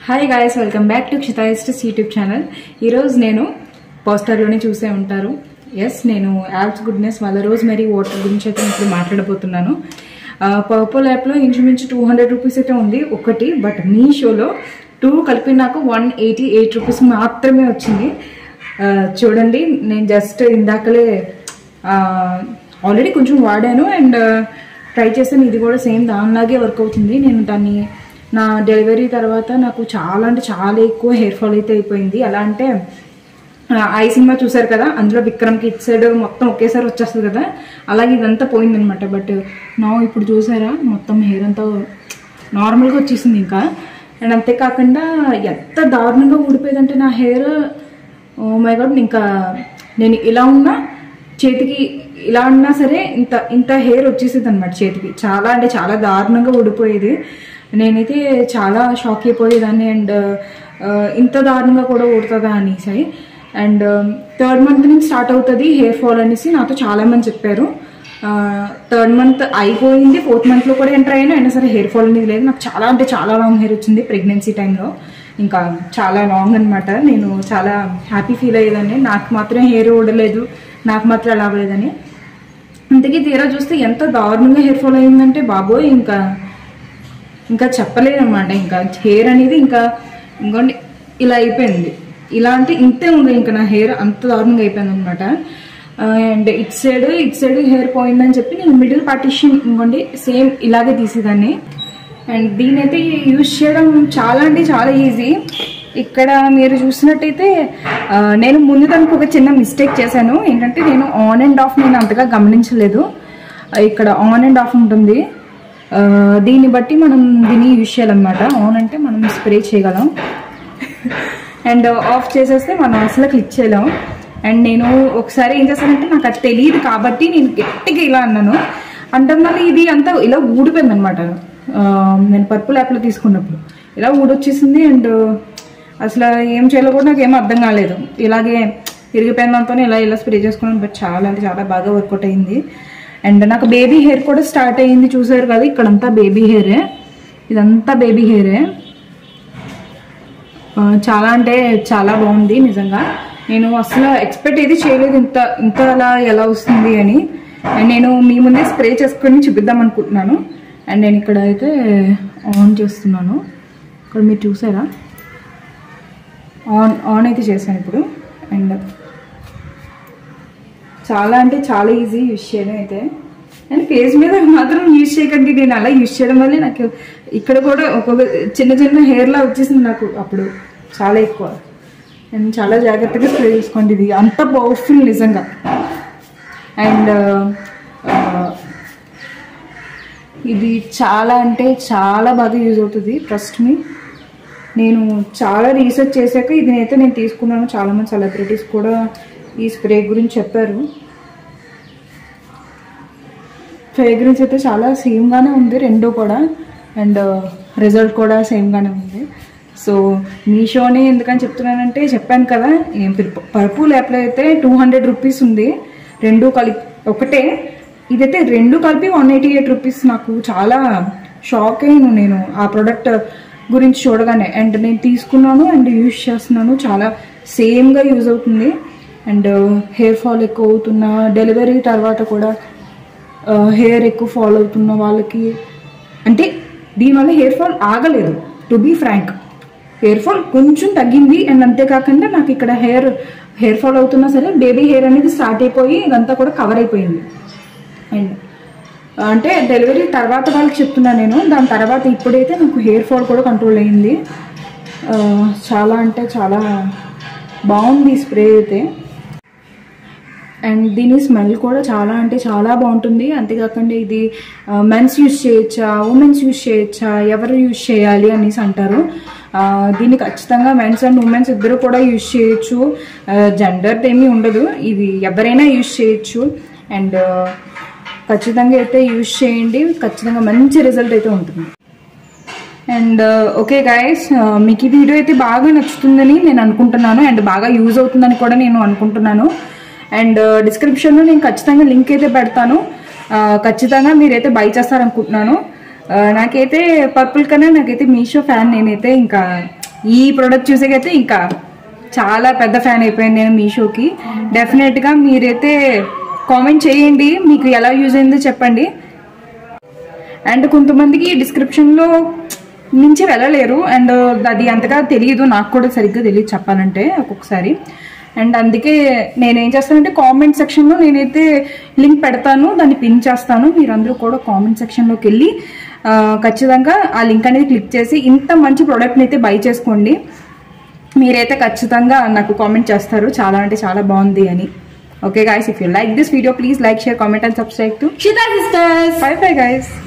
Hi guys, welcome back to క్షితాయిస్టస్ YouTube channel. ఈరోజు నేను పోస్టర్లోనే చూసే ఉంటారు. ఎస్, నేను యాప్స్ గుడ్నెస్ వాళ్ళ రోజ్మెరీ వాటర్ గురించి అయితే ఇప్పుడు మాట్లాడబోతున్నాను. పర్పుల్ యాప్లో ఇంచుమించు 200 రూపీస్ అయితే ఉంది ఒకటి, బట్ మీషోలో 2 కలిపి నాకు 188 రూపీస్ మాత్రమే వచ్చింది. చూడండి, నేను జస్ట్ ఇందాకలే ఆల్రెడీ కొంచెం వాడాను అండ్ ట్రై చేస్తాను. ఇది కూడా సేమ్ దానిలాగే వర్క్ అవుతుంది. నేను దాన్ని నా డెలివరీ తర్వాత నాకు చాలా అంటే చాలా ఎక్కువ హెయిర్ ఫాల్ అయితే అయిపోయింది. ఎలా అంటే ఐ సినిమా చూసారు కదా, అందులో విక్రమ్కి ఇటు సైడ్ మొత్తం ఒకేసారి వచ్చేస్తుంది కదా, అలాగే ఇదంతా పోయిందనమాట. బట్ నా ఇప్పుడు చూసారా, మొత్తం హెయిర్ అంతా నార్మల్గా వచ్చేసింది ఇంకా. అండ్ అంతేకాకుండా ఎంత దారుణంగా ఊడిపోయేదంటే నా హెయిర్, ఓ మై గాడ్, ఇంకా నేను ఇలా ఉన్నా చేతికి ఇలా ఉన్నా సరే ఇంత హెయిర్ వచ్చేసేది అనమాట చేతికి. చాలా అంటే చాలా దారుణంగా ఊడిపోయేది. నేనైతే చాలా షాక్ అయిపోయేదాన్ని. అండ్ ఇంత దారుణంగా కూడా ఊడుతుందా అనేసి. అండ్ 3rd మంత్ నుంచి స్టార్ట్ అవుతుంది హెయిర్ ఫాల్ అనేసి నాతో చాలామంది చెప్పారు. 3rd మంత్ అయిపోయింది, 4th మంత్లో కూడా ఎంటర్ అయ్యాను, అయినా సరే హెయిర్ ఫాల్ అనేది లేదు. నాకు చాలా అంటే చాలా లాంగ్ హెయిర్ వచ్చింది ప్రెగ్నెన్సీ టైంలో, ఇంకా చాలా లాంగ్ అనమాట. నేను చాలా హ్యాపీ ఫీల్ అయ్యేదాన్ని, నాకు మాత్రం హెయిర్ ఊడలేదు, నాకు మాత్రం అలా అవ్వలేదని. ఇంతకీ తీరా చూస్తే ఎంత దారుణంగా హెయిర్ ఫాల్ అయిందంటే బాబోయ్, ఇంకా చెప్పలేదన్నమాట. ఇంకా హెయిర్ అనేది ఇంకా ఇంకోండి ఇలా అయిపోయింది. ఇలా అంటే ఇంతే ఉంది, ఇంకా నా హెయిర్ అంత దారుణంగా అయిపోయింది అనమాట. అండ్ ఇట్ సైడ్ హెయిర్ పోయిందని చెప్పి నేను మిడిల్ పార్టిషన్ ఇంకోండి సేమ్ ఇలాగే తీసేదాన్ని. అండ్ దీని అయితే యూజ్ చేయడం చాలా అంటే చాలా ఈజీ. ఇక్కడ మీరు చూసినట్టయితే నేను ముందు దానికి ఒక చిన్న మిస్టేక్ చేశాను. ఏంటంటే నేను ఆన్ అండ్ ఆఫ్ నేను అంతగా గమనించలేదు. ఇక్కడ ఆన్ అండ్ ఆఫ్ ఉంటుంది, దీన్ని బట్టి మనం దీన్ని యూజ్ చేయాలన్నమాట. ఆన్ అంటే మనం స్ప్రే చేయగలం అండ్ ఆఫ్ చేసేస్తే మనం అసలు క్లిక్ చేయలేం. అండ్ నేను ఒకసారి ఏం చేస్తానంటే, నాకు అది తెలియదు కాబట్టి నేను గట్టిగా ఇలా అన్నాను. అంటే మళ్ళీ ఇది అంతా ఇలా ఊడిపోయింది అనమాట. నేను పర్పుల్ యాప్లో తీసుకున్నప్పుడు ఇలా ఊడొచ్చేసింది. అండ్ అసలు ఏం చేయాలో కూడా నాకు ఏమీ అర్థం కాలేదు. ఇలాగే తిరిగిపోయిందంతో ఇలా స్ప్రే చేసుకున్నాను. బట్ చాలా అంటే చాలా బాగా వర్కౌట్ అయింది. అండ్ నాకు బేబీ హెయిర్ కూడా స్టార్ట్ అయ్యింది, చూసారు కదా, ఇక్కడంతా బేబీ హెయిరే, ఇదంతా బేబీ హెయిరే. చాలా అంటే చాలా బాగుంది నిజంగా. నేను అసలు ఎక్స్పెక్ట్ ఏది చేయలేదు ఇంత అలా ఎలా వస్తుంది అని. అండ్ నేను మీ ముందే స్ప్రే చేసుకొని చూపిద్దాం అనుకుంటున్నాను. అండ్ నేను ఇక్కడ అయితే ఆన్ చేస్తున్నాను. ఇక్కడ మీరు చూసారా, ఆన్ అయితే చేశాను ఇప్పుడు. అండ్ చాలా అంటే చాలా ఈజీ యూజ్ చేయడం అయితే. అండ్ ఫేస్ మీద మాత్రం యూజ్ చేయకండి. నేను అలా యూజ్ చేయడం వల్లే నాకు ఇక్కడ కూడా ఒక్కొక్క చిన్న హెయిర్లా వచ్చేసింది నాకు అప్పుడు చాలా ఎక్కువ. అండ్ చాలా జాగ్రత్తగా స్ప్రే చేసుకోండి, ఇది అంత పవర్ఫుల్ నిజంగా. అండ్ ఇది చాలా అంటే చాలా బాగా యూజ్ అవుతుంది, ట్రస్ట్ మీ. నేను చాలా రీసెర్చ్ చేశాక ఇదైతే నేను తీసుకున్నాను. చాలామంది సెలబ్రిటీస్ కూడా ఈ స్ప్రే గురించి చెప్పారు. ఫ్రేగ్రెన్స్ అయితే చాలా సేమ్గానే ఉంది రెండు కూడా, అండ్ రిజల్ట్ కూడా సేమ్గానే ఉంది. సో మీషోని ఎందుకని చెప్తున్నానంటే, చెప్పాను కదా, పర్పుల్ యాప్లో అయితే 200 రూపీస్ ఉంది, రెండు కలిపి ఒకటే. ఇదైతే రెండు కలిపి 188 రూపీస్. నాకు చాలా షాక్ అయ్యాను నేను ఆ ప్రోడక్ట్ గురించి చూడగానే. అండ్ నేను తీసుకున్నాను అండ్ యూజ్ చేస్తున్నాను, చాలా సేమ్గా యూజ్ అవుతుంది. అండ్ హెయిర్ ఫాల్ ఎక్కువ అవుతున్న, డెలివరీ తర్వాత కూడా హెయిర్ ఎక్కువ ఫాల్ అవుతున్న వాళ్ళకి, అంటే దీనివల్ల హెయిర్ ఫాల్ ఆగలేదు. To be frank, hair fall కొంచెం తగ్గింది. అండ్ అంతేకాకుండా నాకు ఇక్కడ హెయిర్ ఫాల్ అవుతున్నా సరే బేబీ హెయిర్ అనేది స్టార్ట్ అయిపోయి ఇదంతా కూడా కవర్ అయిపోయింది. అండ్ అంటే డెలివరీ తర్వాత వాళ్ళకి చెప్తున్నాను నేను. దాని తర్వాత ఇప్పుడైతే నాకు హెయిర్ ఫాల్ కూడా కంట్రోల్ అయ్యింది. చాలా అంటే చాలా బాగుంది ఈ స్ప్రే అయితే. అండ్ దీని స్మెల్ కూడా చాలా అంటే చాలా బాగుంటుంది. అంతేకాకుండా ఇది మెన్స్ యూజ్ చేయొచ్చా, ఉమెన్స్ యూజ్ చేయొచ్చా, ఎవరు యూజ్ చేయాలి అనేసి అంటారు. దీన్ని ఖచ్చితంగా మెన్స్ అండ్ ఉమెన్స్ ఇద్దరు కూడా యూజ్ చేయొచ్చు, జెండర్ ఏమీ ఉండదు, ఇది ఎవరైనా యూజ్ చేయొచ్చు. అండ్ ఖచ్చితంగా అయితే యూజ్ చేయండి, ఖచ్చితంగా మంచి రిజల్ట్ అయితే ఉంటుంది. అండ్ ఓకే గైస్, మీకు ఈ వీడియో అయితే బాగా నచ్చుతుందని నేను అనుకుంటున్నాను, అండ్ బాగా యూజ్ అవుతుందని కూడా నేను అనుకుంటున్నాను. అండ్ డిస్క్రిప్షన్లో నేను ఖచ్చితంగా లింక్ అయితే పెడతాను, ఖచ్చితంగా మీరైతే బై చేస్తారనుకుంటున్నాను. నాకైతే పర్పుల్ కన్నా నాకైతే మీషో ఫ్యాన్ నేనైతే. ఇంకా ఈ ప్రోడక్ట్ చూసేకైతే ఇంకా చాలా పెద్ద ఫ్యాన్ అయిపోయాను నేను మీషోకి. డెఫినెట్గా మీరైతే కామెంట్ చేయండి, మీకు ఎలా యూజ్ అయిందో చెప్పండి. అండ్ కొంతమందికి డిస్క్రిప్షన్లో నుంచి వెళ్ళలేరు, అండ్ అది అంతగా తెలియదు, నాకు కూడా సరిగ్గా తెలియదు చెప్పాలంటే ఒక్కొక్కసారి. అండ్ అందుకే నేనేం చేస్తానంటే కామెంట్ సెక్షన్లో నేనైతే లింక్ పెడతాను, దాన్ని పిన్ చేస్తాను. మీరందరూ కూడా కామెంట్ సెక్షన్లోకి వెళ్ళి ఖచ్చితంగా ఆ లింక్ అనేది క్లిక్ చేసి ఇంత మంచి ప్రోడక్ట్ని అయితే బై చేసుకోండి. మీరైతే ఖచ్చితంగా నాకు కామెంట్ చేస్తారు చాలా అంటే చాలా బాగుంది అని. Okay guys, if you like this video, please like, share, comment and subscribe to Shita Sisters. Bye bye guys.